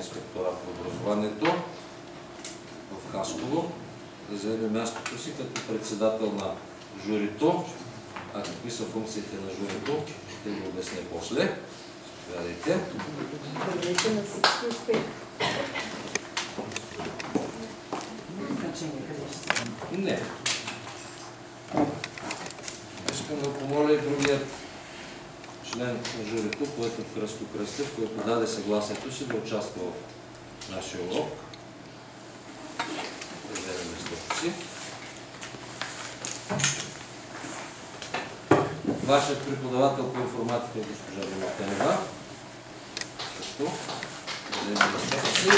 инспекторат по образованието в Хасково, да заеме мястото си като председател на журито. А какви са функциите на журито, ще ви обясня после. Гледайте. Благодарите на всички успехи. Не. Искам да помоля и другият член на журито, който е Кръсто Кръстев, който даде съгласието си да участва в нашия урок. Да вземем местото си. Вашият преподавател по информатика е госпожа Димитънева. Също. Да вземем местото си и...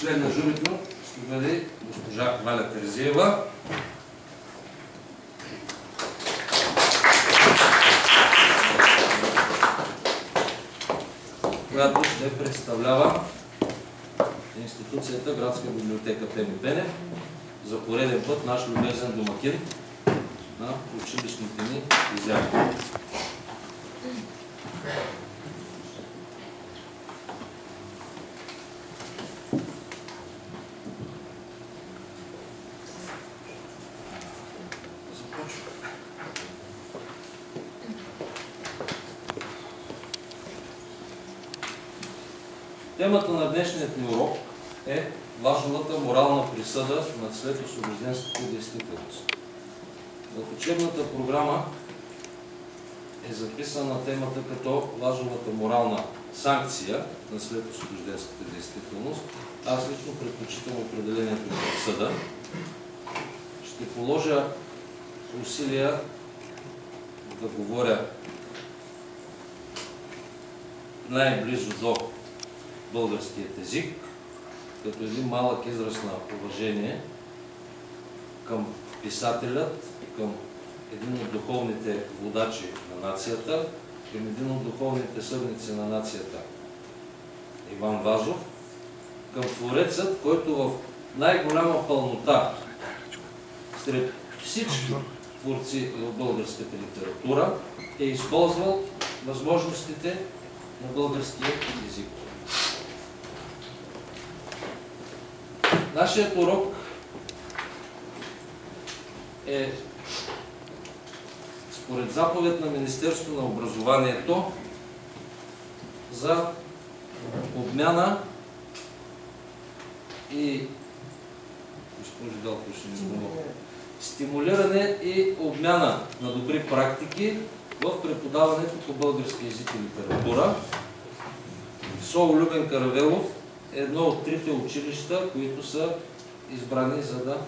Член на журито ще бъде госпожа Валя Терзиева. Която ще представлява институцията Градска библиотека Пеми Бенев. За пореден път наш любезен домакин на училищните ни изяви. Темата на днешният ни урок е важната морална присъда над следосвобожденската действителност. В учебната програма е записана темата като важната морална санкция на следосвобожденската действителност. Аз лично предпочитам определението на присъда. Ще положа усилия да говоря най-близо до българският език, като един малък израз на уважение към писателят, към един от духовните водачи на нацията, към един от духовните съдници на нацията Иван Вазов, към творецът, който в най-голяма пълнота сред всички творци в българската литература е използвал възможностите на българския език. Нашият урок е според заповед на Министерството на образованието за обмяна и стимулиране и обмяна на добри практики в преподаването по български език и литература. СОУ Любен Каравелов е едно от трите училища, които са избрани за да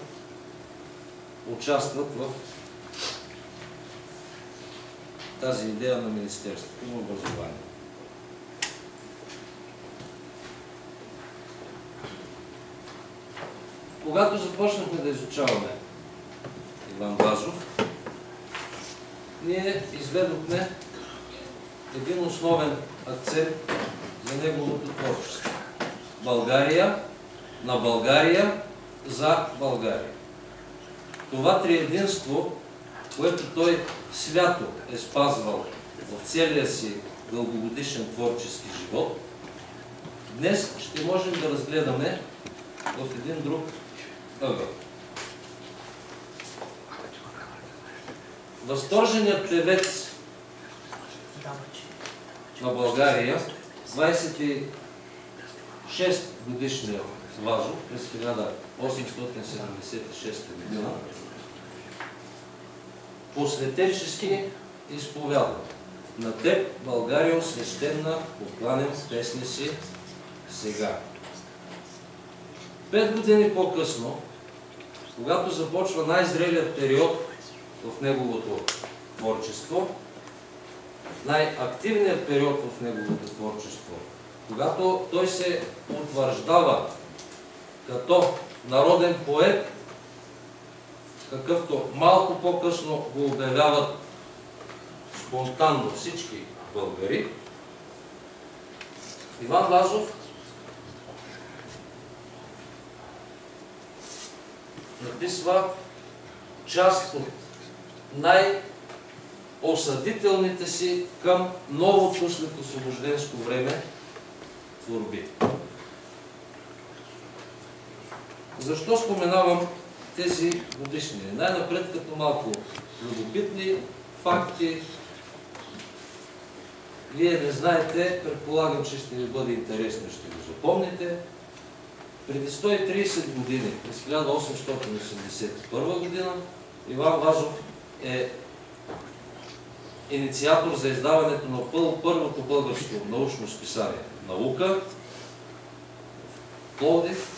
участват в тази идея на Министерството на образование. Когато започнахме да изучаваме Иван Вазов, ние изведохме един основен акцент за неговото творчество. България, на България, за България. Това триединство, което той свято е спазвал в целия си дългогодишен творчески живот, днес ще можем да разгледаме в един друг ъгъл. Възторженият певец на България, 26 годишният Вазов през 1876 година, посветенчески изповядва: на теб, България, свещена, покланям с песни си сега. 5 години по-късно, когато започва най-зрелият период в неговото творчество, най-активният период в неговото творчество, когато той се утвърждава като народен поет, какъвто малко по-късно го обявяват спонтанно всички българи, Иван Вазов написва част от най-осъдителните си към новото след освобожденско време творби. Защо споменавам тези годишнини? Най-напред като малко любопитни факти. Вие не знаете, предполагам, че ще ви бъде интересно, ще го запомните. Преди 130 години, през 1881 година, Иван Вазов е инициатор за издаването на първото българско научно списание "Наука" в Пловдив.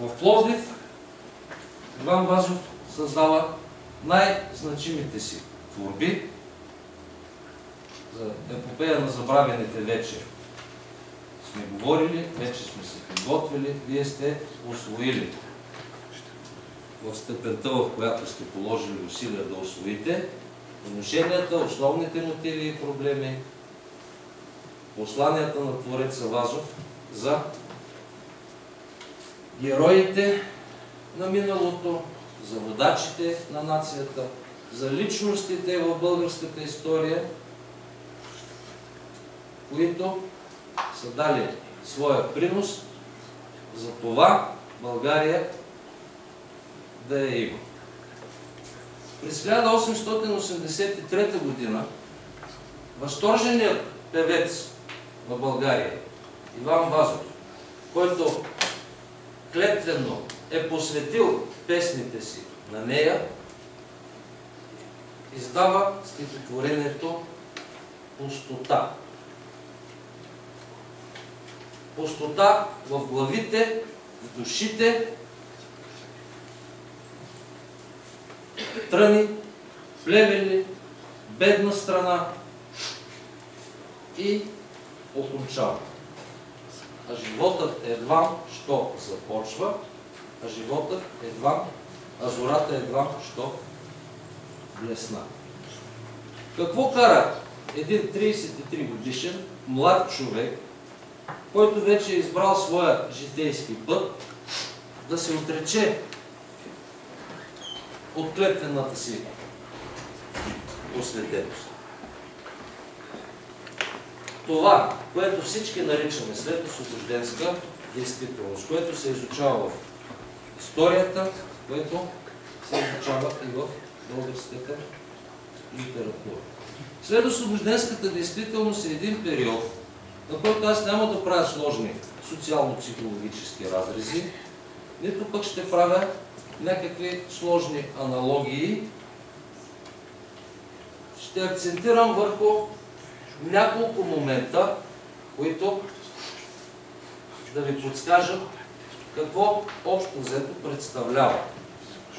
В Пловдив Иван Вазов създава най-значимите си творби. За епопея на забравените вече сме говорили, вече сме се подготвили, вие сте усвоили в степента, в която сте положили усилия да усвоите отношенията, основните мотиви и проблеми, посланията на твореца Вазов за героите на миналото, за водачите на нацията, за личностите в българската история, които са дали своя принос за това България да я има. През 1883 година възторженият певец в България Иван Вазов, който клетвено е посветил песните си на нея, издава стихотворението "Пустота". Пустота в главите, в душите, тръни, плевели, бедна страна и окончава. А животът едвам що започва, а животът едвам, а зората едвам що блесна. Какво кара един 33 годишен млад човек, който вече е избрал своя житейски път, да се отрече от клетвената си посветеност? Това, което всички наричаме след освобожденска действителност, което се изучава в историята, което се изучава и в българската литература. След освобожденската действителност е един период, на който аз няма да правя сложни социално-психологически разрези, нито пък ще правя някакви сложни аналогии. Ще акцентирам върху няколко момента, които да ви подскажат какво общо взето представлява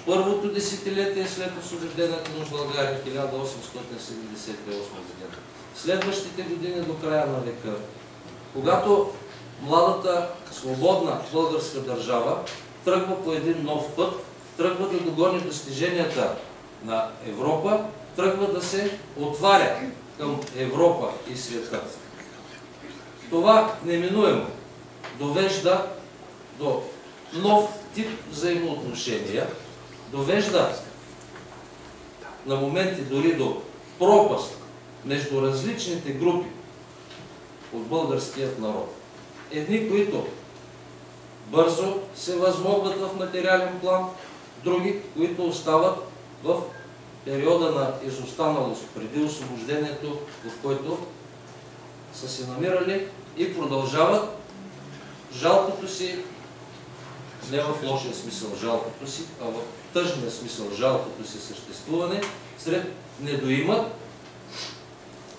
първото десетилетие след освобождението на България, 1878 година. Следващите години до края на века, когато младата, свободна българска държава тръгва по един нов път, тръгва да догони достиженията на Европа, тръгва да се отваря към Европа и света. Това неминуемо довежда до нов тип взаимоотношения, довежда на моменти дори до пропаст между различните групи от българският народ. Едни, които бързо се възмогват в материален план, други, които остават в периода на изостаналост преди освобождението, в който са се намирали и продължават жалкото си, не в лошия смисъл жалкото си, а в тъжния смисъл жалкото си съществуване, сред недоимък,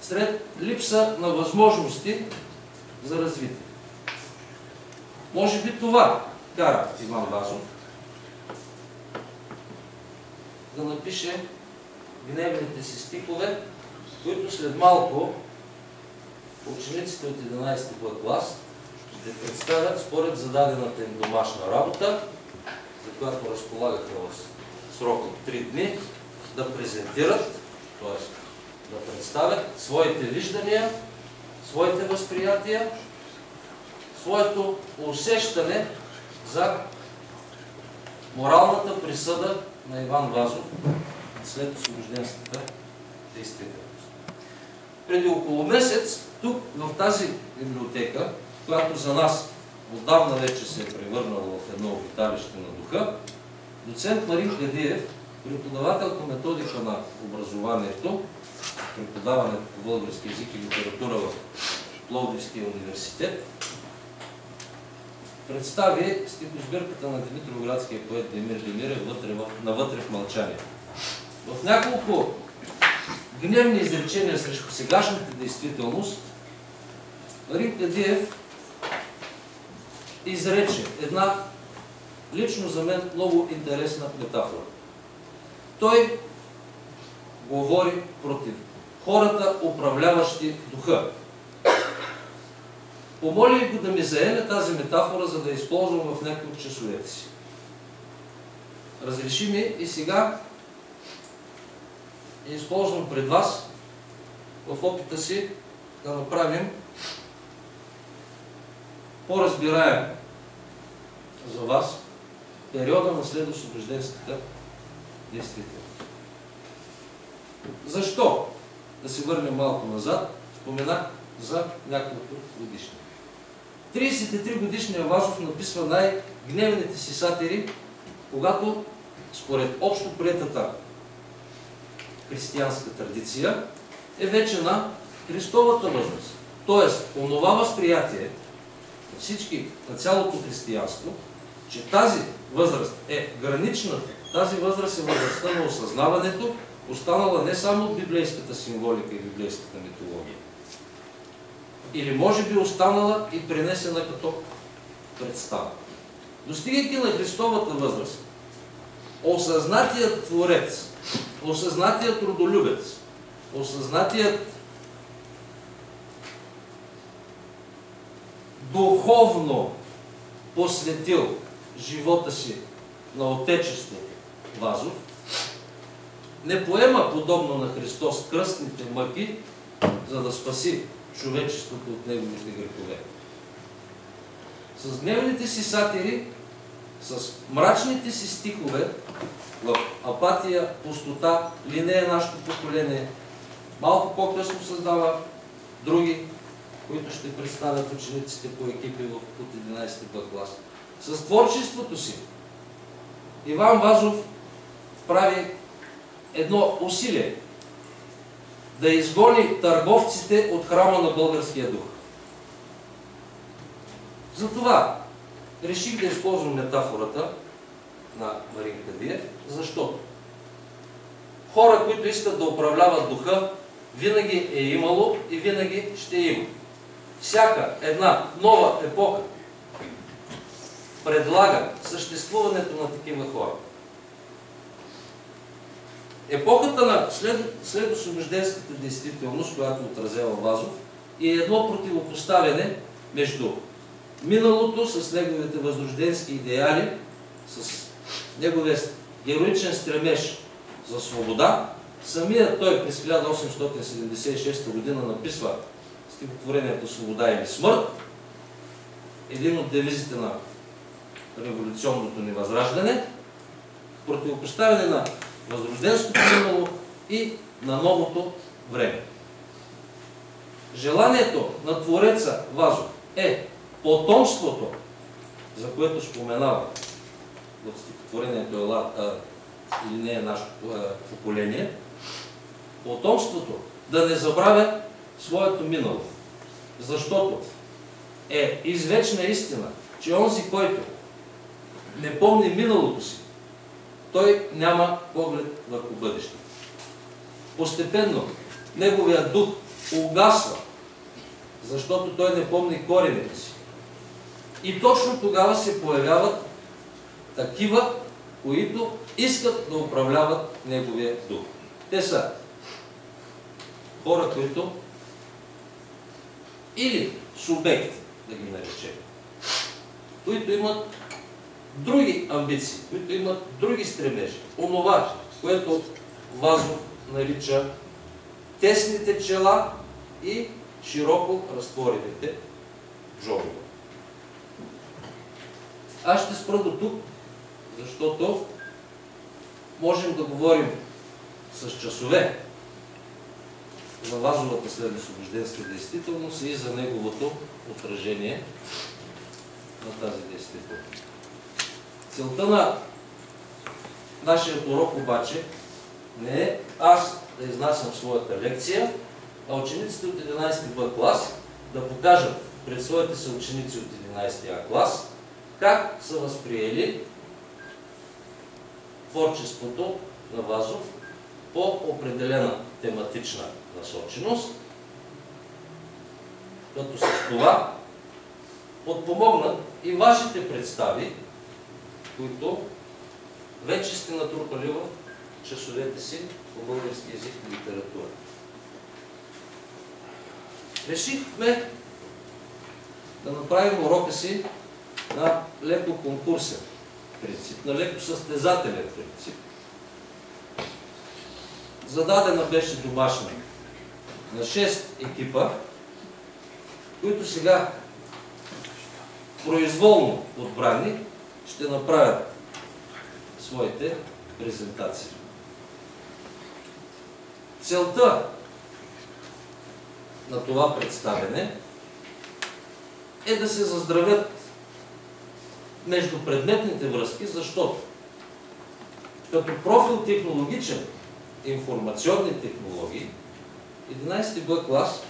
сред липса на възможности за развитие. Може би това кара Иван Вазов да напише гневните си стихове, които след малко учениците от 11 клас ще представят според зададената им домашна работа, за която разполагаха в срок от 3 дни, да презентират, т.е. да представят своите виждания, своите възприятия, своето усещане за моралната присъда на Иван Вазов след освобожденската действителност. Преди около месец, тук в тази библиотека, която за нас отдавна вече се е превърнала в едно обиталище на духа, доцент Марин Гадиев, преподавател по методика на образованието, преподаването по български език и литература в Пловдивския университет, представи стихосбирката на димитровградския поет Демир Демирев навътре в мълчание. В няколко гневни изречения срещу сегашната действителност, Марин Гадиев изрече една лично за мен много интересна метафора. Той говори против хората, управляващи духа. Помолих го да ми заеме тази метафора, за да я използвам в някои от часовете си. Разреши ми и сега я използвам пред вас в опита си да направим по-разбираем за вас периода на следосвобожденската действителност. Защо? Да се върнем малко назад, споменах за няколко годишни. 33 годишният Вазов написва най-гневните си сатири, когато според общо приетата християнска традиция е вече на Христовата възраст. Тоест, онова възприятие на всички, на цялото християнство, че тази възраст е граничната, тази възраст е възрастта на осъзнаването, останала не само от библейската символика и библейската митология. Или може би останала и пренесена като представа. Достигайки на Христовата възраст, осъзнатият творец, осъзнатият родолюбец, осъзнатият духовно посветил живота си на Отечеството Вазов, не поема подобно на Христос кръстните мъки, за да спаси човечеството от неговите грехове. С гневните си сатири, с мрачните си стихове в апатия, пустота, ли не е нашето поколение, малко по-късно създава други, които ще представят учениците по екипи от 11 Б клас. С творчеството си Иван Вазов прави едно усилие да изгони търговците от храма на българския дух. Затова реших да използвам метафората на Марин Гадиев, защото хора, които искат да управляват духа, винаги е имало и винаги ще има. Всяка една нова епоха предлага съществуването на такива хора. Епохата на следосвобожденската действителност, която отразява Вазов, е едно противопоставяне между миналото с неговите възрожденски идеали, с неговия героичен стремеж за свобода. Самият той през 1876 година написва стихотворението "Свобода или смърт", един от девизите на революционното ни възраждане, противопоставяне на възрожденското минало и на новото време. Желанието на твореца Вазов е потомството, за което споменава в стихотворението "Или не е нашето поколение", потомството да не забравя своето минало. Защото е извечна истина, че онзи, който не помни миналото си, той няма поглед върху бъдещето. Постепенно неговият дух угасва, защото той не помни корените си. И точно тогава се появяват такива, които искат да управляват неговия дух. Те са хора, които или субекти, да ги наречем, които имат други амбиции, които имат други стремежи. Онова, което Вазов нарича тесните чела и широко разтворените джобове. Аз ще спра до тук, защото можем да говорим с часове за Вазовата средносвобожденска действителност и за неговото отражение на тази действителност. Целта на нашия урок обаче не е аз да изнасям своята лекция, а учениците от 11 Б клас да покажат пред своите съученици от 11 А клас как са възприели творчеството на Вазов по определена тематична насоченост, като с това подпомогнат и вашите представи, които вече сте натрупали в часовете си по български език и литература. Решихме да направим урока си на леко конкурсен принцип, на леко състезателен принцип. Зададена беше домашна на 6 екипа, които сега произволно подбрани ще направят своите презентации. Целта на това представяне е да се заздравят междупредметните връзки, защото като профил технологичен информационни технологии 11 Б клас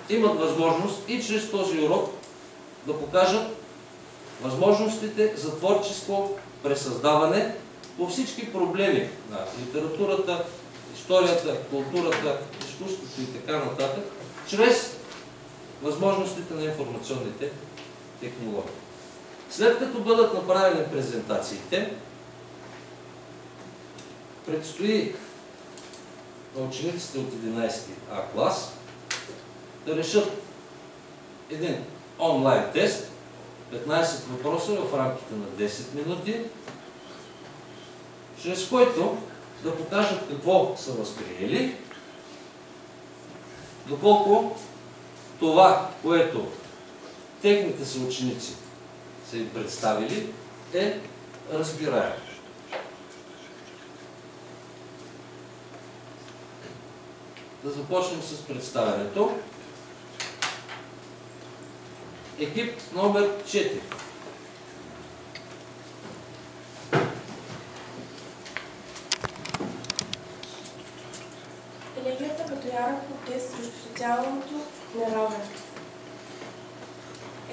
имат възможност и чрез този урок да покажат възможностите за творческо пресъздаване по всички проблеми на литературата, историята, културата, изкуството и така нататък, чрез възможностите на информационните технологии. След като бъдат направени презентациите, предстои на учениците от 11 А клас да решат един онлайн тест, 15 въпроса в рамките на 10 минути, чрез който да покажат какво са възприели, доколко това, което техните съученици са им представили, е разбираемо. Да започнем с представянето. Екип номер 4. Елегията като ярък протест срещу социалното неравенство.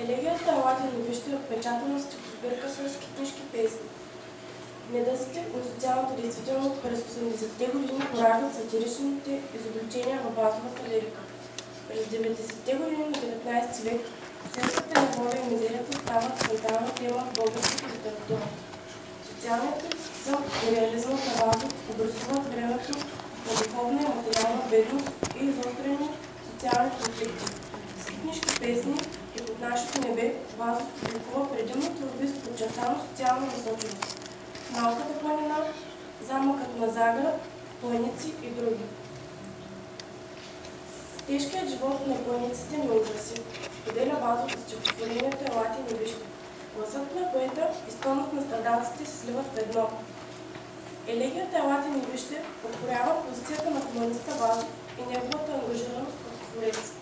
Елегията е латин и вижте отпечатана стихосбирка с книжки песни. Недъзите на социалната действителност през 80-те години пораждат сатиричните изобличения във Вазовата лирика. През 90-те години на 19 век селската неволя и мизерията стават централна тема в българската литература. Социалният критицизъм и реализмът на Вазов обрисуват времето на духовна и материална бедност и изострени социални конфликти. С книжки песни и под нашето небе Вазов публикува предимно творби с подчертано социална насоченост. Малката планина, замъкът на Загра, планици и други. Тежкият живот на планиците не ужаси. Поделя Вазов с стихотворението "Елате ни вижте". Гласът на поета и стонът на страдалците се сливат в едно. Елегията "Елате ни вижте" покорява позицията на хуманиста Вазов и неговата ангажираност като творец.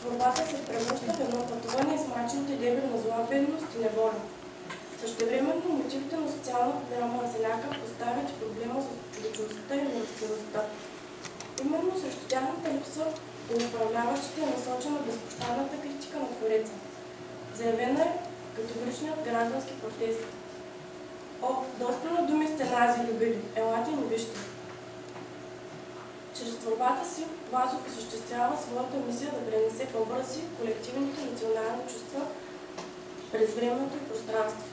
Творбата се превръща в едно пътуване из мрачните дебри на зла, бедност и неволя. Същевременно мотивите на социалната драма на Селяка поставят и проблема за човечността и нравствеността. Именно срещу тяхната липса у управляващите е насочена безпощадната критика на твореца. Заявена е категоричният граждански протест. О, доста на думи сте нази любили, елате ни вижте. Чрез творбата си Вазов осъществява своята мисия да пренесе в образи колективните национални чувства през времето и пространството.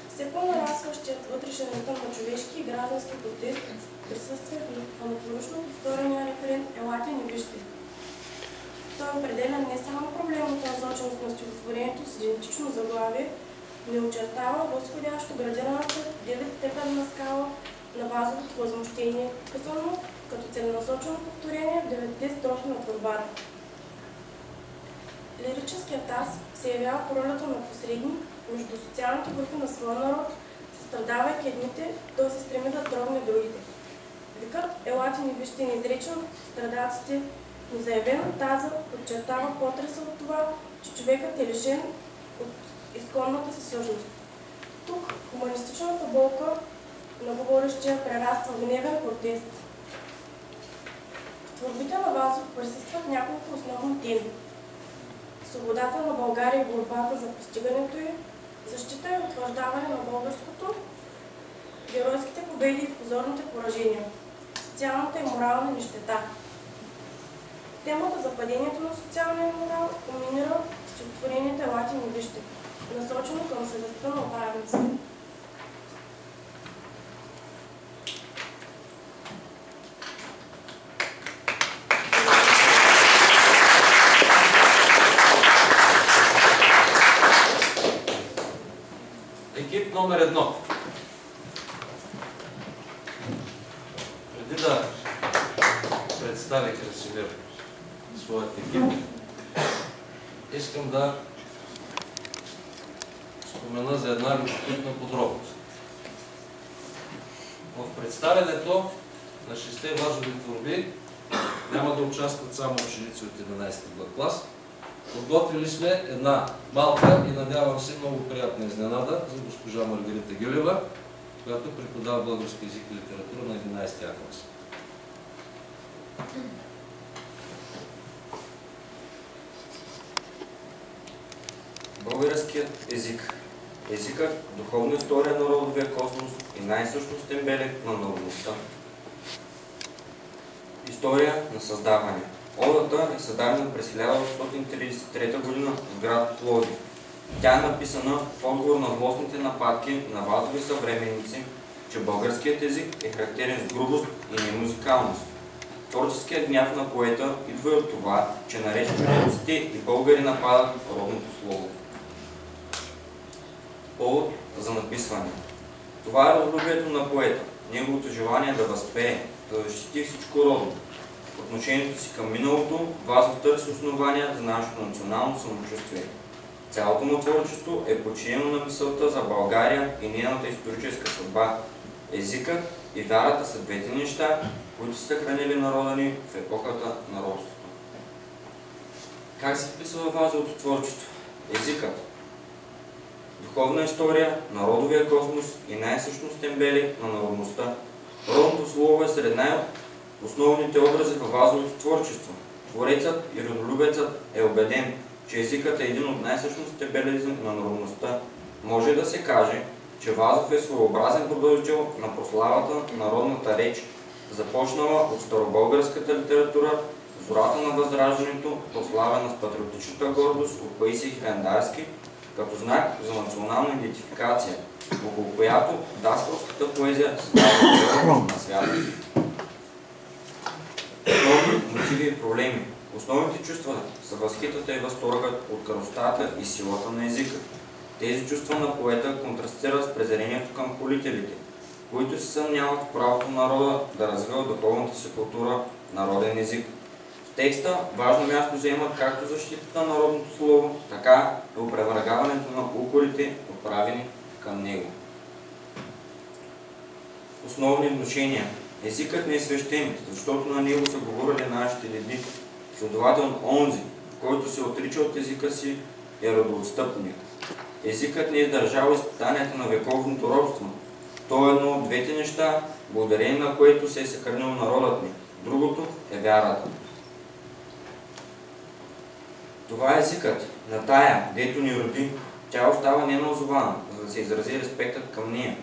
Все по-нарастващият вътрешен ритъм на човешки и граждански протест присъства в анафорично повторения референт "Елате ни вижте". Той определя не само проблемната насоченост на стихотворението с идентично заглавие, но и очертава възходящо градираната 9-степенна скала на Вазовото възмущение, писано като целенасочено повторение в 9-те строфи на творбата. Лирическият аз се явява в ролята на посредник между социалните групи на своя народ, състрадавайки едните, той се стреми да трогне другите. Викът "Елате ни вижте" е изречен от страдалците, но заявена таза подчертава потреса от това, че човекът е лишен от изконната си същност. Тук хуманистичната болка на говорещия прераства в гневен протест. В творбите на Вазов присъстват няколко основни теми: свободата на България и борбата за постигането й, защита и утвърждаване на българското, геройските победи и позорните поражения, социалната и морална нищета. Темата за падението на социалния морал кулминира в стихотворението "Елате ни вижте", насочено към съвестта на управниците. Екип номер 1. Преди да представя Красимир своят екип, искам да спомена за една любопитна подробност. В представянето на 6 Вазови творби няма да участват само ученици от 11 клас. Подготвили сме една малка и, надявам се, много приятна изненада за госпожа Маргарита Гюлева, която преподава български език и литература на 11 клас. Българският език. Езикът – духовна история на родовия космос и най-същностен белег на народността. История на създаване. Одата е създадена през 1833 г. в град Пловдив. Тя е написана в отговор на злостните нападки на Вазови съвременници, че българският език е характерен с грубост и немузикалност. Творческият гняв на поета идва от това, че наред студентците и българи нападат родното слово. Повод за написване. Това е родолюбието на поета, неговото желание да възпее, да защити всичко родно. В отношението си към миналото, Вазов търси основания за нашето национално самочувствие. Цялото му творчество е подчинено на мисълта за България и нейната историческа съдба. Езикът и вярата са двете неща, които са съхранили народа ни в епохата на робството. Как се вписва Вазовото творчество? Езикът. Духовна история на родовия космос и най-същностен белег на народността. Родното слово е сред най-основните образи във Вазовото творчество. Творецът и родолюбецът е убеден, че езикът е един от най-същностните белези на народността. Може да се каже, че Вазов е своеобразен продължител на прославата на народната реч, започнала от старобългарската литература, зората на Възраждането, прославена с патриотичната гордост от Паисий Хилендарски, като знак за национална идентификация, около която даскалската поезия създава на свята. Основни мотиви и проблеми. Основните чувства са възхитата и възторгът от красотата и силата на езика. Тези чувства на поета контрастират с презрението към полителите, които се съмняват в правото на народа да развива духовната си култура, народен език. В текста важно място заемат както защитата на народното слово, така и опровергаването на укорите, отправени към него. Основни внушения. Езикът не е свещен, защото на него са говорили нашите деди. Следователно, онзи, който се отрича от езика си, е родоотстъпник. Езикът не е издържал изпитанията на вековното робство. То е едно от двете неща, благодарение на което се е съхранил народът ни. Другото е вярата. Това е езикът на тая, дето ни роди. Тя остава ненаозована, за да се изрази респектът към нея.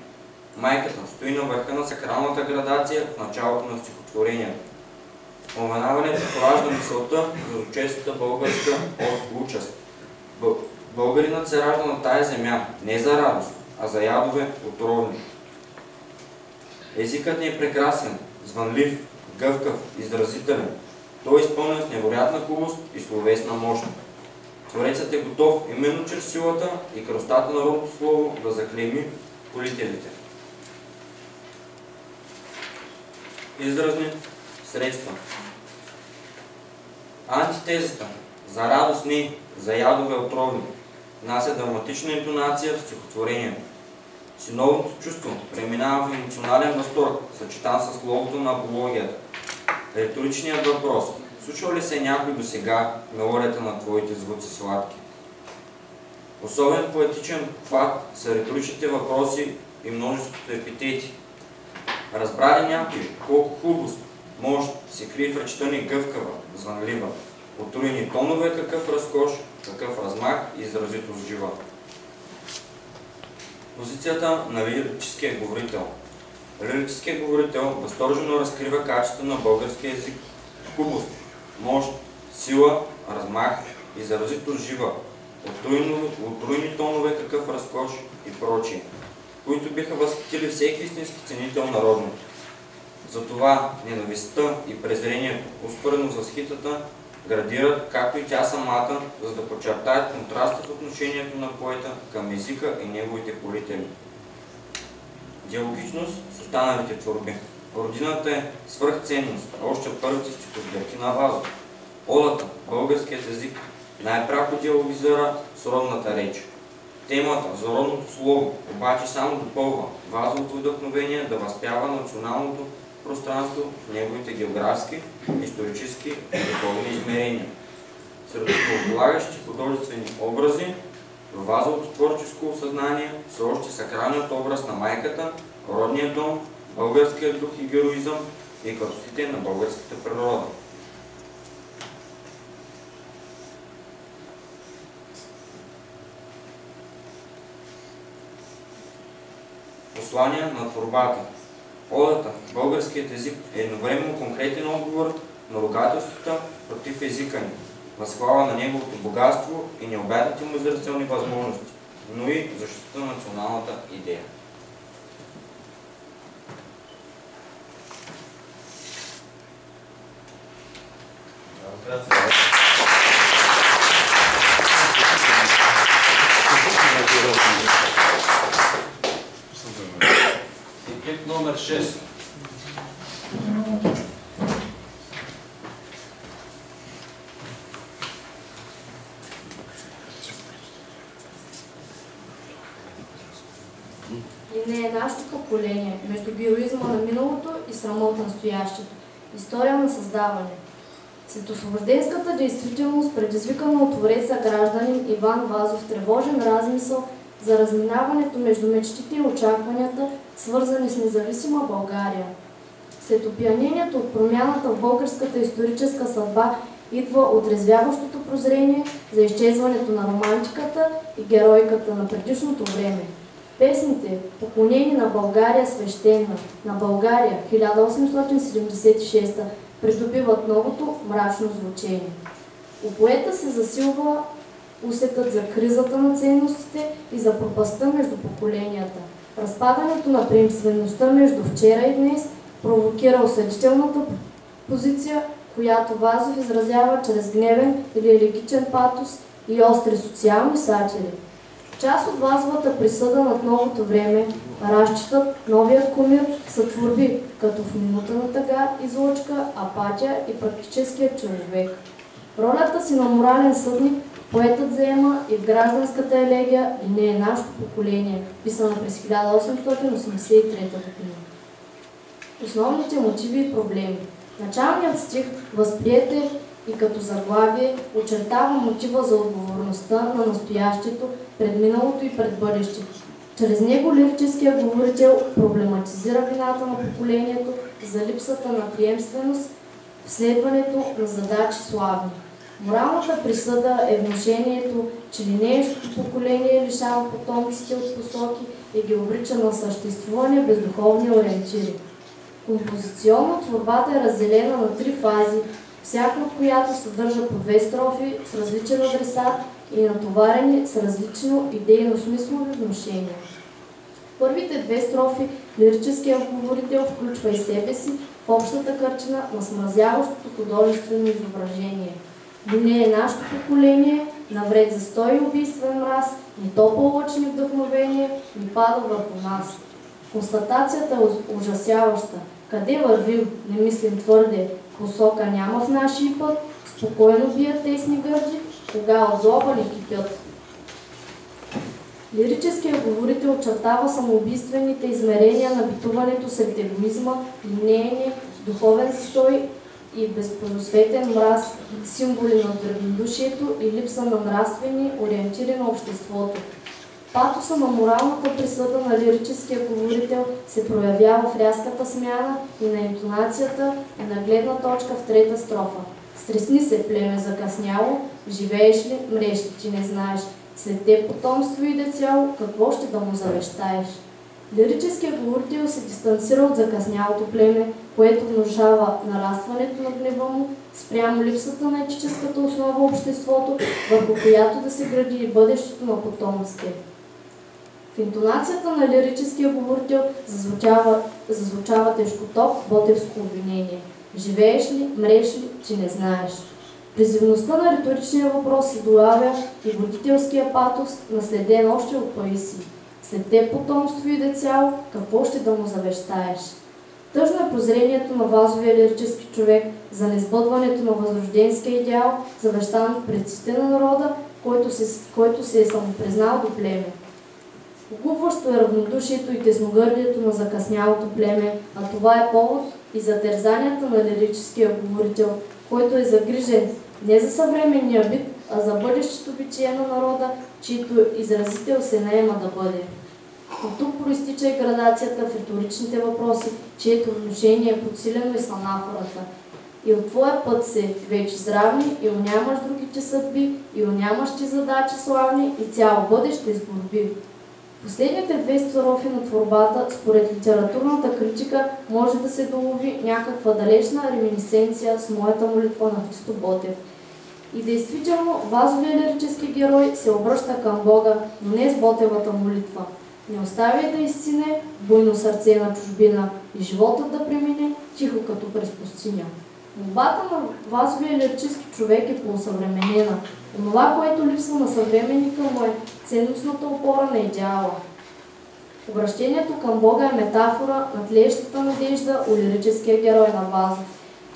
Майката стои на върха на сакралната градация в началото на стихотворението. Споменаването поражда мисълта за злочестната българска участ. Българинът се ражда на тая земя не за радост, а за ядове отровни. Езикът ни е прекрасен, звънлив, гъвкав, изразителен. Той е изпълнен с невероятна хубост и словесна мощ. Творецът е готов именно чрез силата и красотата на родното слово да заклейми полителите. Изразни средства. Антитезата. за радостни, за ядове отровни, внася драматична интонация в стихотворението. Синовното чувство преминава в емоционален възторг, съчетан с словото на апологията. Риторичният въпрос: случва ли се някой досега мелодията на твоите звуци сладки? Особен поетичен хват са риторичните въпроси и множеството епитети. Разбра ли някой колко хубост, мощ се крие в речта ни гъвкава, звънлива, отруйни тонове, какъв разкош, какъв размах и изразитост жива. Позицията на лирическия говорител. Лирическият говорител възторжено разкрива качеството на българския език: хубост, мощ, сила, размах, изразитост жива, отруйни тонове, какъв разкош и прочие, които биха възхитили всеки истински ценител народното. Затова ненавистта и презрението, успоредно с хитата, градират, както и тя самата, за да подчертаят контраста в отношението на поета към езика и неговите полители. Диалогичност с останалите творби. Родината е свръхценност, още първите стихосбирки на Вазов. Одата, българският език, най-пряко диалогизира с родната реч. Темата за родното слово обаче само допълва Вазовото вдъхновение да възпява националното пространство в неговите географски, исторически и духовни измерения. Сред основополагащи художествени образи в Вазовото творческо осъзнание са още сакралният образ на майката, родния дом, българският дух и героизъм и красотите на българската природа. Послания на творбата. Одата, българският език, е едновременно конкретен отговор на ругателствата против езика ни, възхвала на неговото богатство и необятните му изразителни възможности, но и защита на националната идея. Епик номер 6. И не е нашето поколение между героизма на миналото и срама от настоящето. История на създаване. След освобожденската действителност, предизвикана от твореца гражданин Иван Вазов, тревожен размисъл за разминаването между мечтите и очакванията, свързани с независима България. След опиянението от промяната в българската историческа съдба идва отрезвяващото прозрение за изчезването на романтиката и геройката на предишното време. Песните "Поклонение на България свещена", "На България" 1876 придобиват новото мрачно звучение. У поета се засилва усетът за кризата на ценностите и за пропастта между поколенията. Разпадането на приемствеността между вчера и днес провокира осъдителната позиция, която Вазов изразява чрез гневен или елегичен патос и остри социални сатири. Част от Вазовата присъда над новото време, разчитат новият кумир, са творби, като "В минута на тъга", "Излъчка", "Апатия" и "Практическият човек". Ролята си на морален съдник поетът заема и в гражданската елегия "И не е нашето поколение", писана през 1883 година. Основните мотиви и проблеми. Началният стих, възприет е и като заглавие, очертава мотива за отговорността на настоящето пред миналото и пред бъдещето. Чрез него лирическият говорител проблематизира вината на поколението за липсата на приемственост в следването на задачи славни. Моралната присъда е внушението, че линеещото поколение лишава потомците от посоки и ги обрича на съществуване без духовни ориентири. Композиционно творбата е разделена на 3 фази, всяка от която съдържа по 2 строфи с различен адресат и натоварени с различно идейно-смислови внушения. В първите 2 строфи лирическият говорител включва и себе си в общата картина на смразяващото художествено изображение. Не е нашето поколение, навред застой и убийствен мраз, ни топъл лъч, ни вдъхновение, ни пада върху нас. Констатацията е ужасяваща. Къде вървим? Не мислим твърде. Посока няма в нашия път. спокойно бият тесни гърди, кога от злоба не кипят. Лирическият говорител очертава самоубийствените измерения на битуването сред егоизма, линеене, духовен застой и безпросветен мраз, символи на древнодушието и липса на нравствени ориентири на обществото. Патоса на моралната присъда на лирическия говорител се проявява в рязката смяна и на интонацията и на гледна точка в трета строфа. Стресни се, племе закъсняло, живееш ли, мреш ли, ти не знаеш. След те потомство иде цяло, какво ще да му завещаеш? Лирическият говорител се дистанцира от закъснялото племе, което внушава нарастването на гнева му спрямо липсата на етическата основа в обществото, върху която да се гради и бъдещето на потомците. В интонацията на лирическия говорител зазвучава тежкотоп, ботевско обвинение. Живееш ли, мреш ли, че не знаеш? Призивността на риторичния въпрос се долавя и водителския патос, наследен още от Паисий. След те потомство иде цяло, какво ще да му завещаеш? Тъжно е прозрението на вазовия лирически човек за несбъдването на възрожденския идеал, завещан от предците на народа, който се е самопризнал до племе. Огубващо е равнодушието и тесногърдието на закъснялото племе, а това е повод и за тързанията на лирическия говорител, който е загрижен не за съвременния бит, а за бъдещето битие на народа, чието изразител се наема да бъде. От тук проистича и градацията в риторичните въпроси, чието внушение е подсилено и с анафората. И от твоя път се вече здравни, и онямаш другите съдби, и онямаш ти задачи славни, и цяло бъдеще с борби. Последните две строфи на творбата, според литературната критика, може да се долови някаква далечна реминисценция с моята молитва на Христо Ботев. И действително, вазовия лирически герой се обръща към Бога, но не с Ботевата молитва. Не оставяй да изсине буйно сърце на чужбина и животът да премине тихо като през пустиня. Молбата на вазовия лирически човек е по-осъвременена. Онова, което липсва на съвременника му е ценностната опора на идеала. Обращението към Бога е метафора на тлеещата надежда у лирическия герой на Вазов,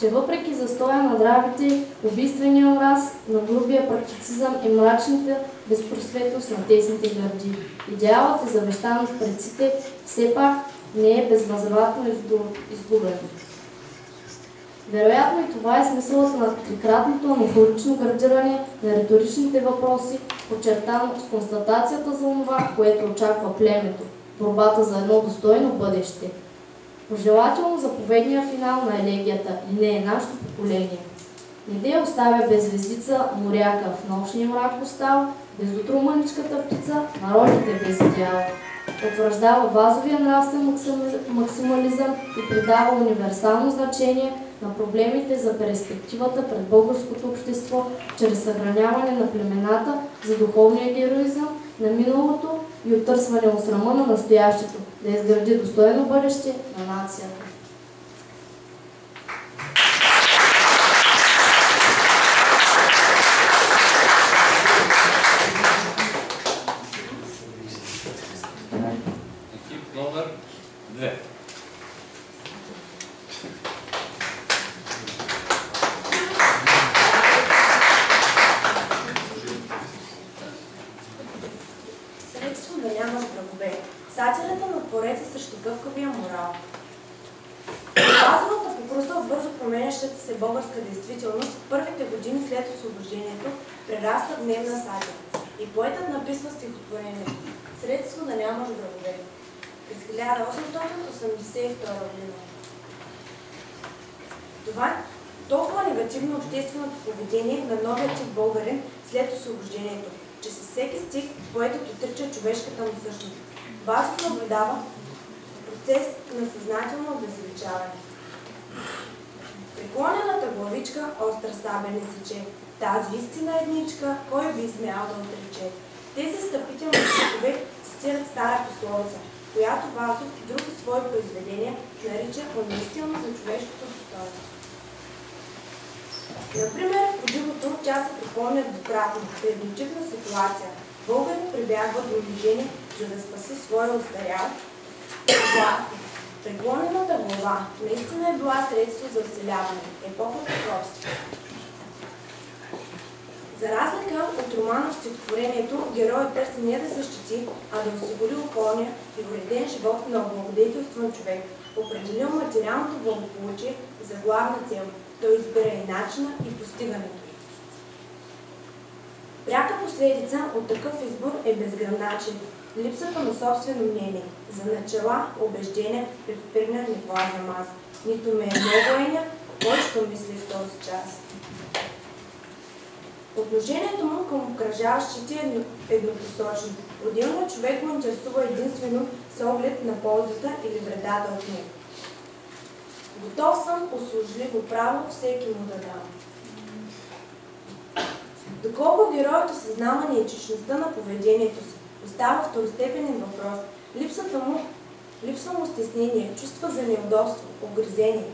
че въпреки застоя на здравите, убийствения мраз, на грубия практицизъм и мрачната безпросветност на тесните гърди, идеалът е завещан от предците, все пак не е безвъзвратно изгубен. Вероятно и това е смисълът на трикратното анафорично градиране на риторичните въпроси, подчертано с констатацията за това, което очаква племето, борбата за едно достойно бъдеще. Пожелателно заповедния финал на елегията и не е нашето поколение. Не де оставя без звездица моряка в нощния мрак остал, безутро мъничката птица, народите без идеал. Утвърждава вазовия нравствен максимализъм и придава универсално значение на проблемите за перспективата пред българското общество, чрез съхраняване на племената за духовния героизъм на миналото и оттърсване от срама на настоящето, да изгради достойно бъдеще на нацията. Екип номер 2. Средство да нямаш врагове. Сатирата на твореца срещу гъвкавия морал. Вазовата покруса от бързо променящата се българска действителност в първите години след освобождението прераства в дневна сатира. И поетът написва стихотворението «Средство да нямаш врагове» през 1882 година. Това е толкова негативно общественото поведение на новия тип българин след освобождението, че със всеки стих поетът отрича човешката му същност. Вазов наблюдава процес на съзнателно обезличаване. Преклонената главичка остра сабя не сече. Тази истина едничка, кой би смял да отрече? Тези стъпителни стихове цитират стара пословица, която Вазов и други свои произведения нарича уместилно за човешкото достоинство. Например, в Подивото тя се припомня двукратно при еднотипна ситуация. Българин прибягва до унижение, за да спаси своя остарял властник. Преклонената глава наистина е била средство за оцеляване, епохата робство. За разлика от романа в стихотворението, героят търси не да защити, а да осигури околния и уреден живот на облагодетелстван човек, определил материалното благополучие за главна цел. Той избира и начина и постигането й. Пряка последица от такъв избор е безграничен. Липсата на собствено мнение. За начала, убеждения, предпригна не влазам аз. Нито ме е много еня, кой ще мисли в този час. Отношението му към окръжаващите е еднопосочно. Отделният човек го интересува единствено с оглед на ползата или вредата от него. Готов съм услужливо право всеки му да дам. Доколко героят осъзнава неетичността на поведението си, остава второстепенен въпрос. Липсва му стеснение, чувства за неудобство, огризение.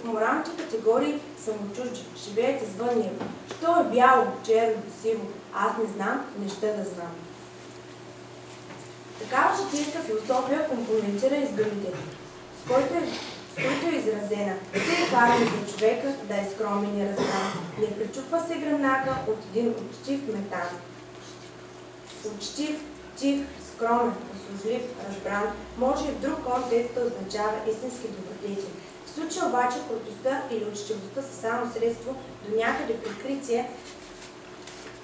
Моралните категории са му чужди, живеят извън него. Що е бяло, черно, сиво, аз не знам, не ще да знам. Такава житейска философия комплементира изгъвите, с който е изразена. Все е важно за човека да е скромен и разбран. Не пречупва се гръбнака от един учтив метан. Учтив, тих, скромен, услужлив, разбран, може и в друг контекст да означава истински добродетели. В случая обаче кротостта или учтивостта са само средство до някъде прикритие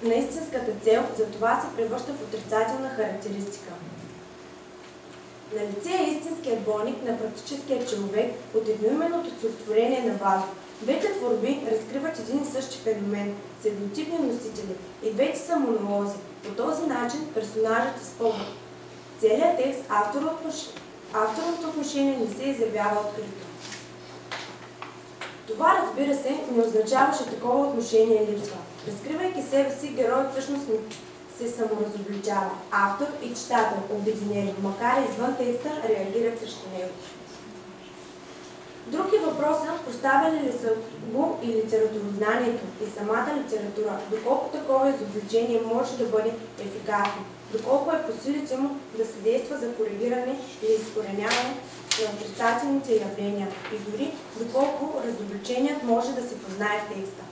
на истинската цел, затова се превръща в отрицателна характеристика. Налице е истинският болник на практическия човек от едноименното стихотворение на Вазов. Двете творби разкриват един и същи феномен с еднотипни носители. И двете са монолози. По този начин персонажът изпълва. Целият текст, авторното отношение не се изявява открито. Това, разбира се, не означава, че такова отношение липсва. Разкривайки себе си, героят всъщност се саморазобличава. Автор и читател, обединени, макар и извън текста, реагират срещу него. Други въпроси, поставяли ли са го и литературознанието, и самата литература, доколко такова изобличение може да бъде ефикасно, доколко е по силите му да съдейства за коригиране или изкореняване на отрицателните явления и дори доколко разобличеният може да се познае в текста.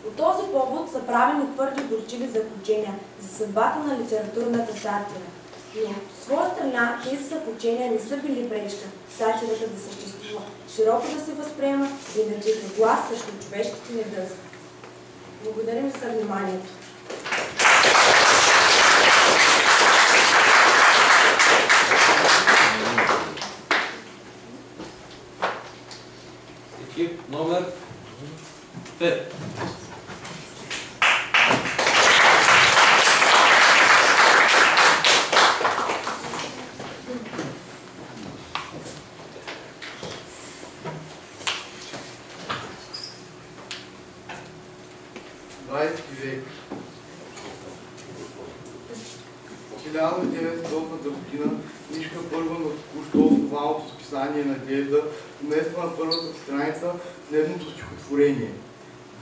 От този повод са правени твърди горчиви заключения за съдбата на литературната сатира. Но от своя страна тези заключения не са били пречка сатирата да съществува, широко да се възприема и да дигне глас срещу човешките недъзи. Благодарим за вниманието. Екип номер 5. век. 1900 година книжка първа на току-що основаното списание Надежда помества на първата страница следното стихотворение.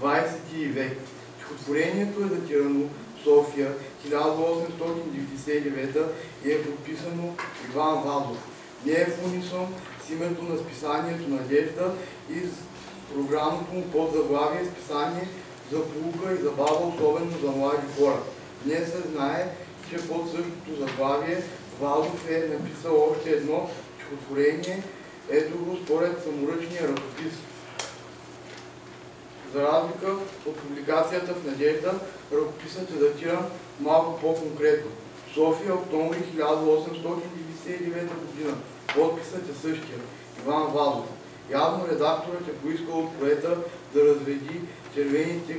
20 век. Стихотворението е датирано в София 1899 и е подписано Иван Вазов. Не е в унисон с името на списанието Надежда и с програмното му подзаглавие списание за поука и забава, особено за млади хора. Днес се знае, че под същото заглавие Вазов е написал още едно стихотворение, ето го според саморъчния ръкопис. За разлика от публикацията в Надежда, ръкописът е датиран малко по-конкретно. София, октомври 1899 година. Подписът е същия. Иван Вазов. Явно редакторът е поискал от поета да разведи черните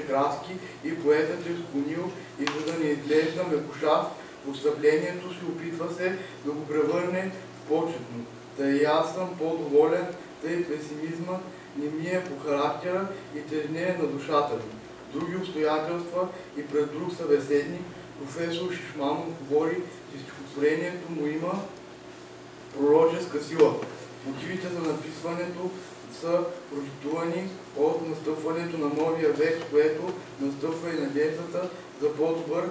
краски и поетът е склонил и за да не изглежда мекошаст в отстъплението си опитва се да го превърне в почетно. Тъй аз съм по-доволен, тъй песимизмът не ми е по характера и тежнее на душата ми. Други обстоятелства и пред друг събеседник, професор Шишманов говори, че стихотворението му има пророческа сила. Мотивите за написването са продиктувани от настъпването на новия век, с което настъпва и надеждата за по-добър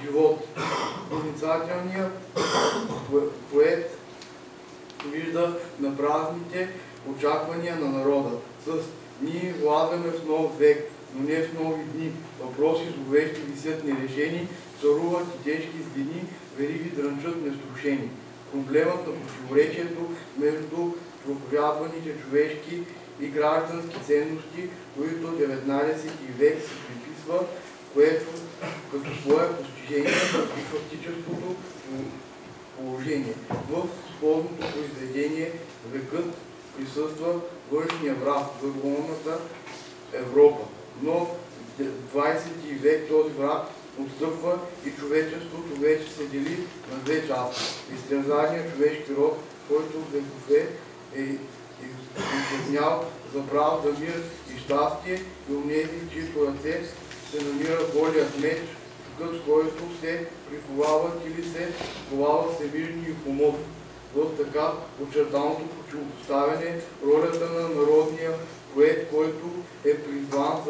живот. Проницателният поет вижда на празните очаквания на народа. с "Ние влагаме в нов век, но не в нови дни. Въпроси зловещи висят нерешени, царуват и тежки злини, вериги дрънчат неструшени." Проблемът на противоречието между проповядваните човешки и граждански ценности, които 19 век се приписва, което като свое постижение и фактическото положение. В сходното произведение векът присъства външния враг, въглонната Европа, но в 20 век този враг отстъпва и човечеството вече се дели на две части. Изтерзания човешки род, който в векове е изпълнял за правда, мир и щастие, и онези, в чието ръце се намира голият меч, с който се приковават или се ковава всемирния хомот. В така очертаното противопоставяне ролята на народния поет, който е призван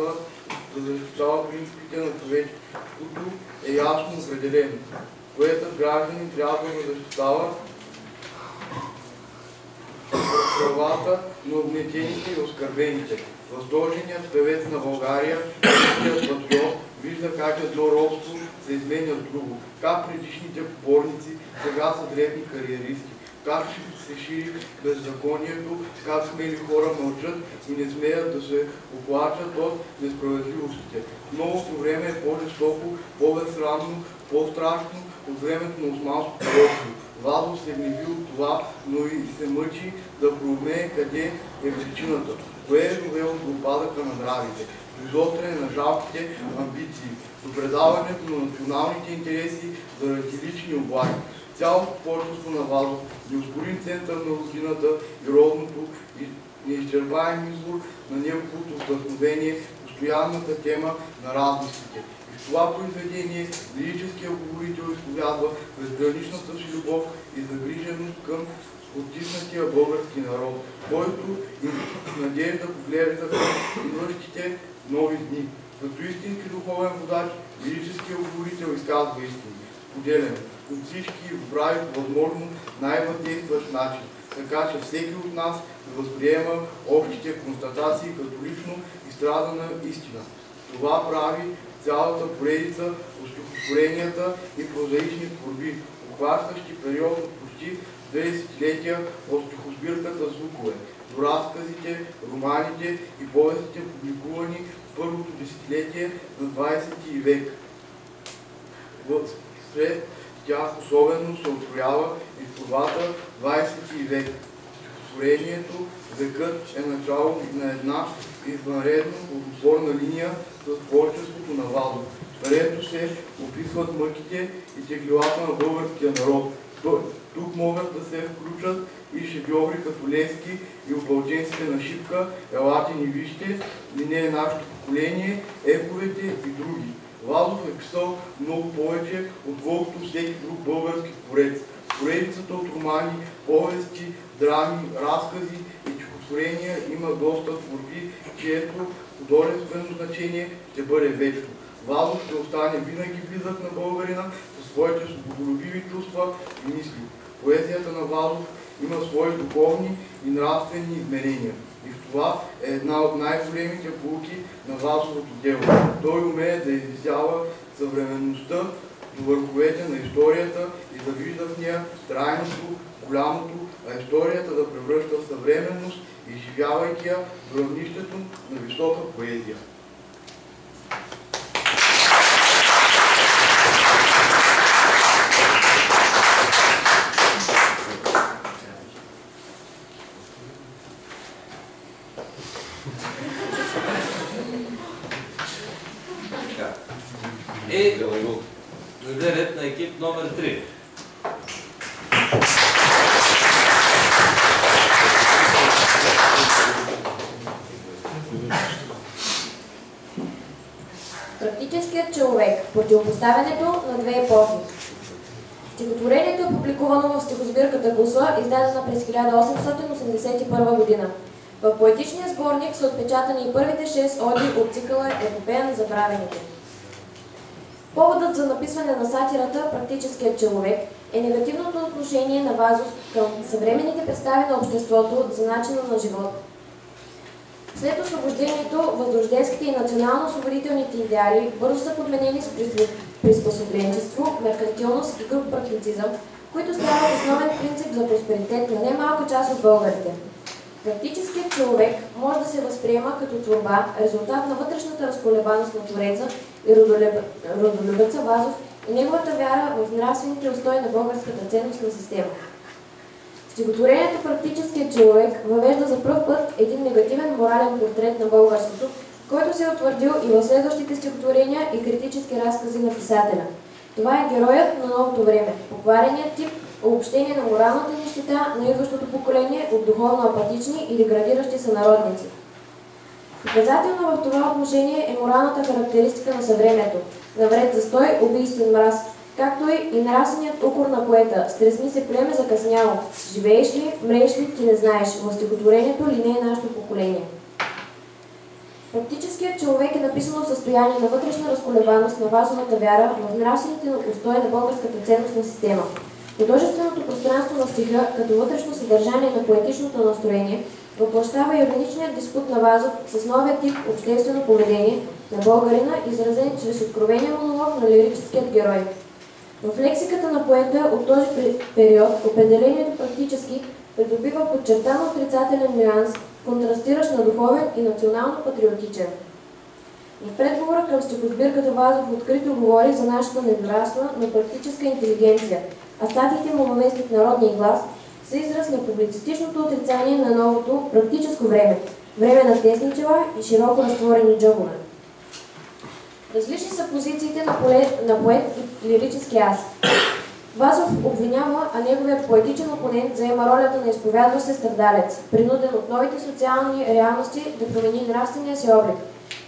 да защитава принципите на човечеството, е ясно определено. Поетът гражданин трябва да защитава правата на угнетените и оскърбените. Възторженият певец на България, великият патриот, вижда как едно робство се изменя с друго, как предишните поборници сега са древни кариеристи, как се шири беззаконието, как смели хора мълчат и не смеят да се оплачат от несправедливостите. Новото време е по-жестоко, по-безсрамно, по-страшно от времето на османското робство. Вазов се гневи от това, но и се мъчи да проумее къде е причината. Кое е довело до упадъка на нравите, до изостряне на жалките амбиции, до предаването на националните интереси заради лични облаги. Цялото творчество на Вазов, неоспорим център на родината и родното, и неизчерпаем извор на неговото вдъхновение, постоянната тема на размислите. И в това произведение лирическият говорител изповядва безграничната си любов и загриженост към потиснатия български народ, който с надежда поглежда към идващите нови дни. Като истински духовен водач, лирическият говорител изказва истини, споделяне от всички и го прави по възможно най-въздействащ начин, така че всеки от нас да възприема общите констатации като лично изстрадана истина. Това прави цялата поредица от стихотворенията и прозаични творби, обхващащи период от почти 2 десетилетия от стихосбирката "Звукове" до разказите, романите и повестите, публикувани в първото десетилетие на 20 век. Сред тях особено се откроява и творбата 20 век. Стихотворението "Векът" е начало на една извънредно плодотворна линия с творчеството на Вазов, където се описват мъките и теглилата на българския народ. Тук могат да се включат и шедьоври като Левски и опълченците на Шипка, "Елате ни вижте", "Мине е нашето поколение", "Еповете" и други. Вазов е писал много повече, отколкото всеки друг български творец. Поредицата от романи, повести, драми, разкази и стихотворения има доста творби, чието художествено значение ще бъде вечно. Вазов ще остане винаги близък на българина със своите свободолюбиви чувства и мисли. Поезията на Вазов има свои духовни и нравствени измерения. И в това е една от най-големите поуки на Вазовото дело. Той умее да изразява съвременността до върховете на историята и да вижда в нея трайното, голямото, а историята да превръща в съвременност, изживявайки я до равнището на висока поезия. И дойде ред на екип номер 3. Практическият човек. Противопоставянето на две епохи. Стихотворението е публикувано в стихосбирката "Гусла", издадена през 1881 година. В поетичния сборник са отпечатани и първите 6 оди от цикъла "Епопея на забравените". Поводът за написване на сатирата "Практическият човек" е негативното отношение на Вазов към съвременните представи на обществото за начина на живот. След освобождението, възрожденските и национално-освободителните идеали бързо са подменени с приспособленчество, меркантилност и груб практицизъм, които стават основен принцип за просперитет на немалка част от българите. Практическият човек може да се възприема като творба, резултат на вътрешната разколебаност на Твореца и родолюбеца Вазов и неговата вяра в нравствените устои на българската ценностна система. Стихотворението «Практическият човек» въвежда за пръв път един негативен морален портрет на българското, който се е утвърдил и в следващите стихотворения и критически разкази на писателя. Това е героят на новото време, поквареният тип обобщение на моралната нищета на идващото поколение от духовно апатични и деградиращи сънародници. Показателно в това отношение е моралната характеристика на съвремието – навред застой, убийствен мраз, както и нравственият укор на поета «Стресни се, племе закъсняло, живееш ли, мрееш ли, ти не знаеш» в стихотворението «Ли не е нашето поколение». Практическият човек е написано в състояние на вътрешна разколебаност на Вазовата вяра в нравствените устои на българската ценностна система. Художественото пространство на стиха, като вътрешно съдържание на поетичното настроение, въплъщава ироничният диспут на Вазов с новия тип обществено поведение на българина, изразен чрез откровения монолог на лирическият герой. В лексиката на поета от този период определението практически придобива подчертано отрицателен нюанс, контрастиращ на духовен и национално-патриотичен. В предговора към стихосбирката Вазов открито говори за нашата недораслна, но практическа интелигенция, а статиите му във вестник Народния глас са израз на публицистичното отрицание на новото практическо време, време на тесни чела и широко разтворени джобове. Различни са позициите на поет и лирически аз. Вазов обвинява, а неговият поетичен опонент заема ролята на изповядващ се страдалец, принуден от новите социални реалности да промени нравствения си облик.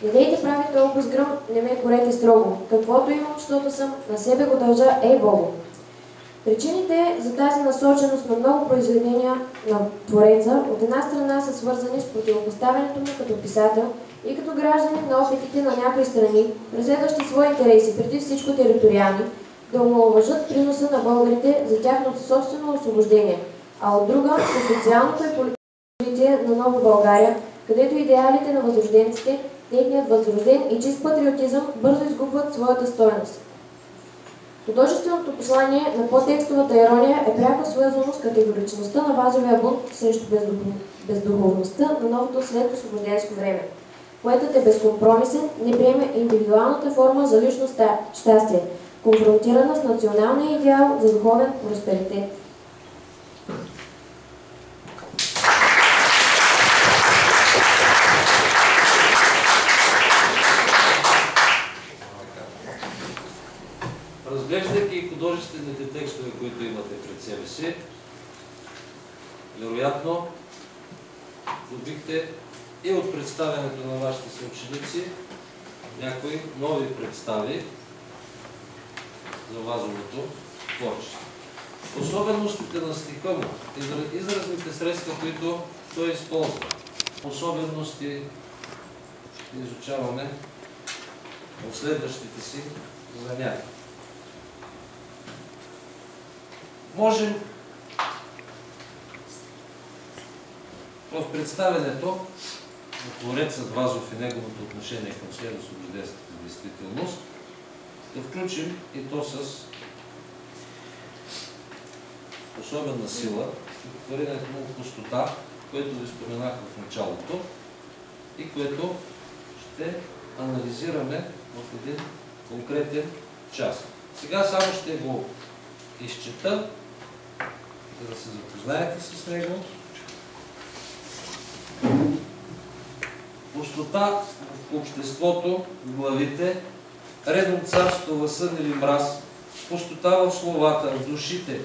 Не дейте прави толкова с гръм, не ме корете строго. Каквото имам, защото съм, на себе го дължа, ей Богу. Причините за тази насоченост на много произведения на Твореца от една страна са свързани с противопоставянето му като писател и като гражданин на опитите на някои страни, преследващи свои интереси, преди всичко териториални, да омаловажат приноса на българите за тяхното собствено освобождение, а от друга са социалното и политическо развитие на Нова България, където идеалите на възрожденците, техният възрожден и чист патриотизъм бързо изгубват своята стойност. Художественото послание на подтекстовата ирония е пряко свързано с категоричността на Вазовия бунт срещу бездуховността на новото след освободенско време. Поетът е безкомпромисен, не приеме индивидуалната форма за лично щастие, конфронтирана с националния идеал за духовен просперитет. Разглеждайки художествените текстове, които имате пред себе си, вероятно добихте и от представянето на вашите съученици някои нови представи за Вазовото творчество. Особеностите на стиха му, изразните средства, които той използва. Особености ще изучаваме в следващите си занятия. Можем в представянето на Творецът Вазов и неговото отношение към следосвобожденската действителност да включим и то с особена сила стихотворението му «Пустота», което ви споменах в началото и което ще анализираме в един конкретен час. Сега само ще го изчета, за да се запознаете с него. Пустота в обществото, в главите, редом царство, сън или мраз, пустота в словата, в душите,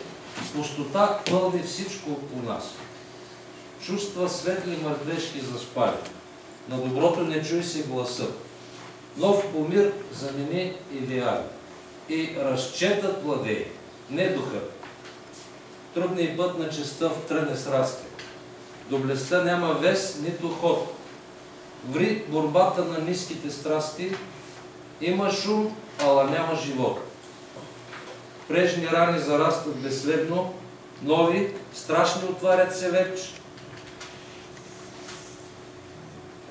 пустота пълни всичко у нас. Чувства светли мъртвешки заспали, на доброто не чуй се гласа. Нов помир замени идеали и разчетът владее, не духът. Трудният път на честта в тръне срасти. Доблестта няма вес, нито ход. Ври борбата на ниските страсти, има шум, ала няма живот. Прежни рани зарастват безследно, нови, страшни отварят се веч.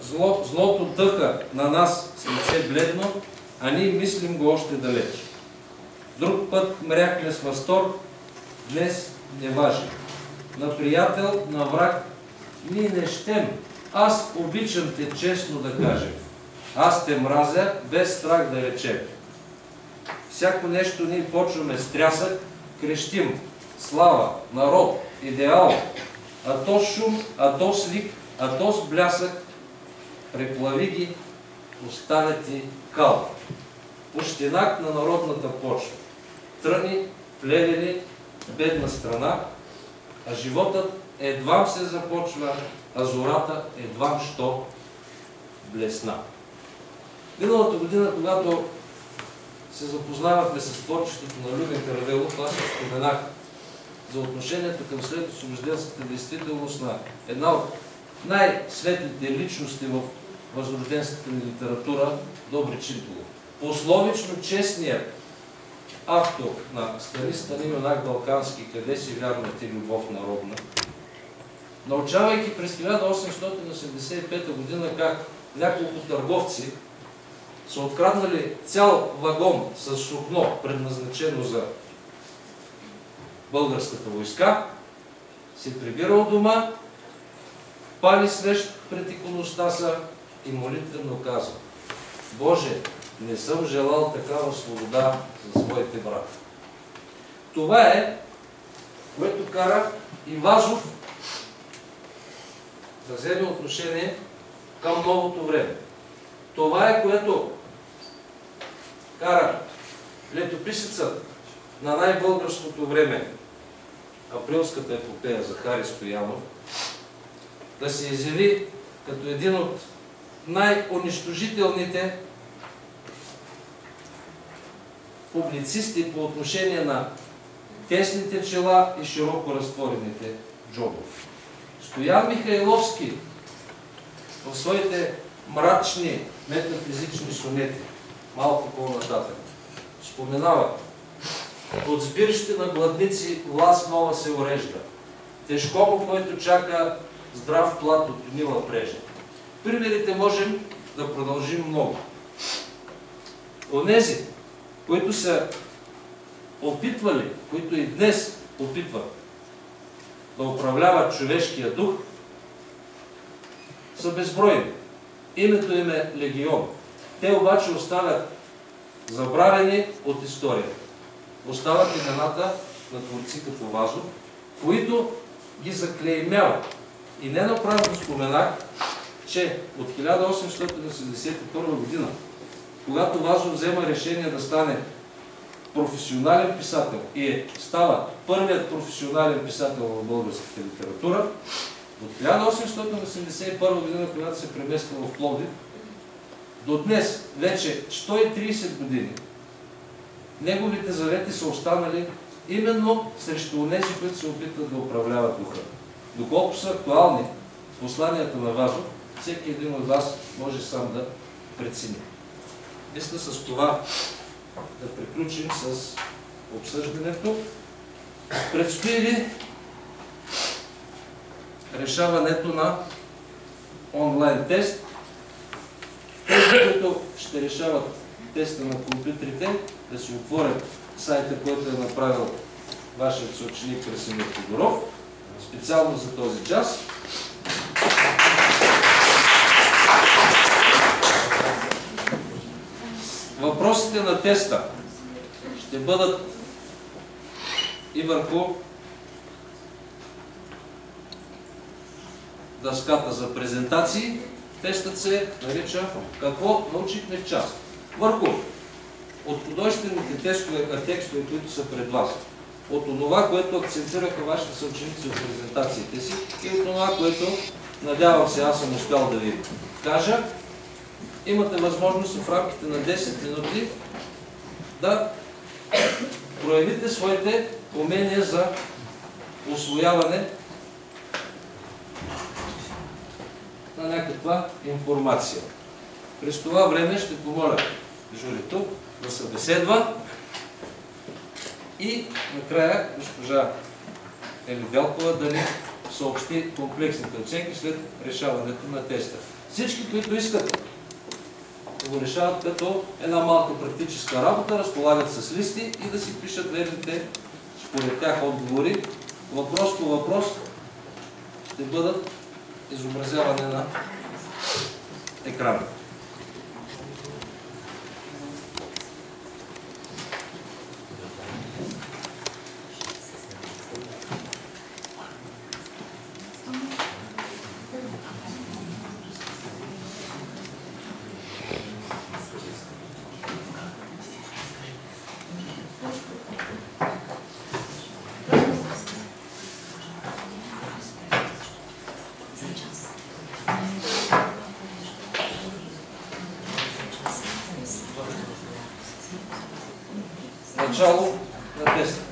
Злото дъха на нас с лице бледно, а ние мислим го още далеч. Друг път мряхме с възторг, днес не важи. На приятел, на враг, ние не щем. Аз обичам те, честно да кажем. Аз те мразя, без страх да речем. Всяко нещо ние почваме с трясък, крещим. Слава, народ, идеал. А то шум, а то свик, а то с блясък. Преплави ги, оставя ти кал. Пущенак на народната почва. Тръни, плевели, бедна страна, а животът едвам се започва, а зората едвам що блесна. Миналата година, когато се запознавахме с творчеството на Любен Каравелов, аз споменах за отношението към следосвобожденската действителност на една от най-светлите личности в възрожденската ни литература, Добри Чинтово. Пословично честният автор на Станин юнак Балкански, къде си вярна ти любов народна, научавайки през 1885 година как няколко търговци са откраднали цял вагон с сукно, предназначено за българската войска, се прибира от дома, пали свещ пред иконостаса и молитвено казва: Боже, не съм желал такава свобода за своите брати. Това е, което кара и Вазов да вземе отношение към новото време. Това е, което кара летописецът на най-българското време, Априлската епопея Захари Стоянов, да се изяви като един от най-унищожителните публицисти по отношение на тесните чела и широко разтворените джобове. Стоян Михайловски в своите мрачни метафизични сонети, малко по-нататък, споменава: от сбирище на гладници власт нова се урежда. Тежко му, който чака здрав плат от мила прежда. Примерите можем да продължим много. Онези, които са опитвали, които и днес опитват да управляват човешкия дух, са безбройни. Името им е Легион. Те обаче оставят забравени от историята. Остават имената на творци като Вазов, които ги заклеймяват. И не направо споменах, че от 1881 година, когато Вазов взема решение да стане професионален писател и става първият професионален писател в българската литература, от 1881 година, когато се премества в Пловдив, до днес, вече 130 години, неговите завети са останали именно срещу онези, които се опитват да управляват духа. Доколко са актуални посланията на Вазов, всеки един от вас може сам да прецени. Мисля с това да приключим с обсъждането. Предстои ли решаването на онлайн тест? Тези, които ще решават теста на компютрите, да си отворят сайта, който е направил вашият съученик Красимир Тодоров, специално за този час. Въпросите на теста ще бъдат и върху дъската за презентации. Тестът се нарича "Какво научихме в час?" Върху от художествените текстове, които са пред вас, от това, което акцентираха вашите съученици от презентациите си и от това, което, надявам се, аз съм успял да ви кажа, имате възможност в рамките на 10 минути да проявите своите умения за усвояване на някаква информация. През това време ще помоля журито да събеседва и накрая госпожа Ели Велкова да ни съобщи комплексните оценки след решаването на теста. Всички, които искат да го решават като една малка практическа работа, разполагат с листи и да си пишат верните според тях отговори. Въпрос по въпрос ще бъдат изобразяване на екрана. Начало на теста.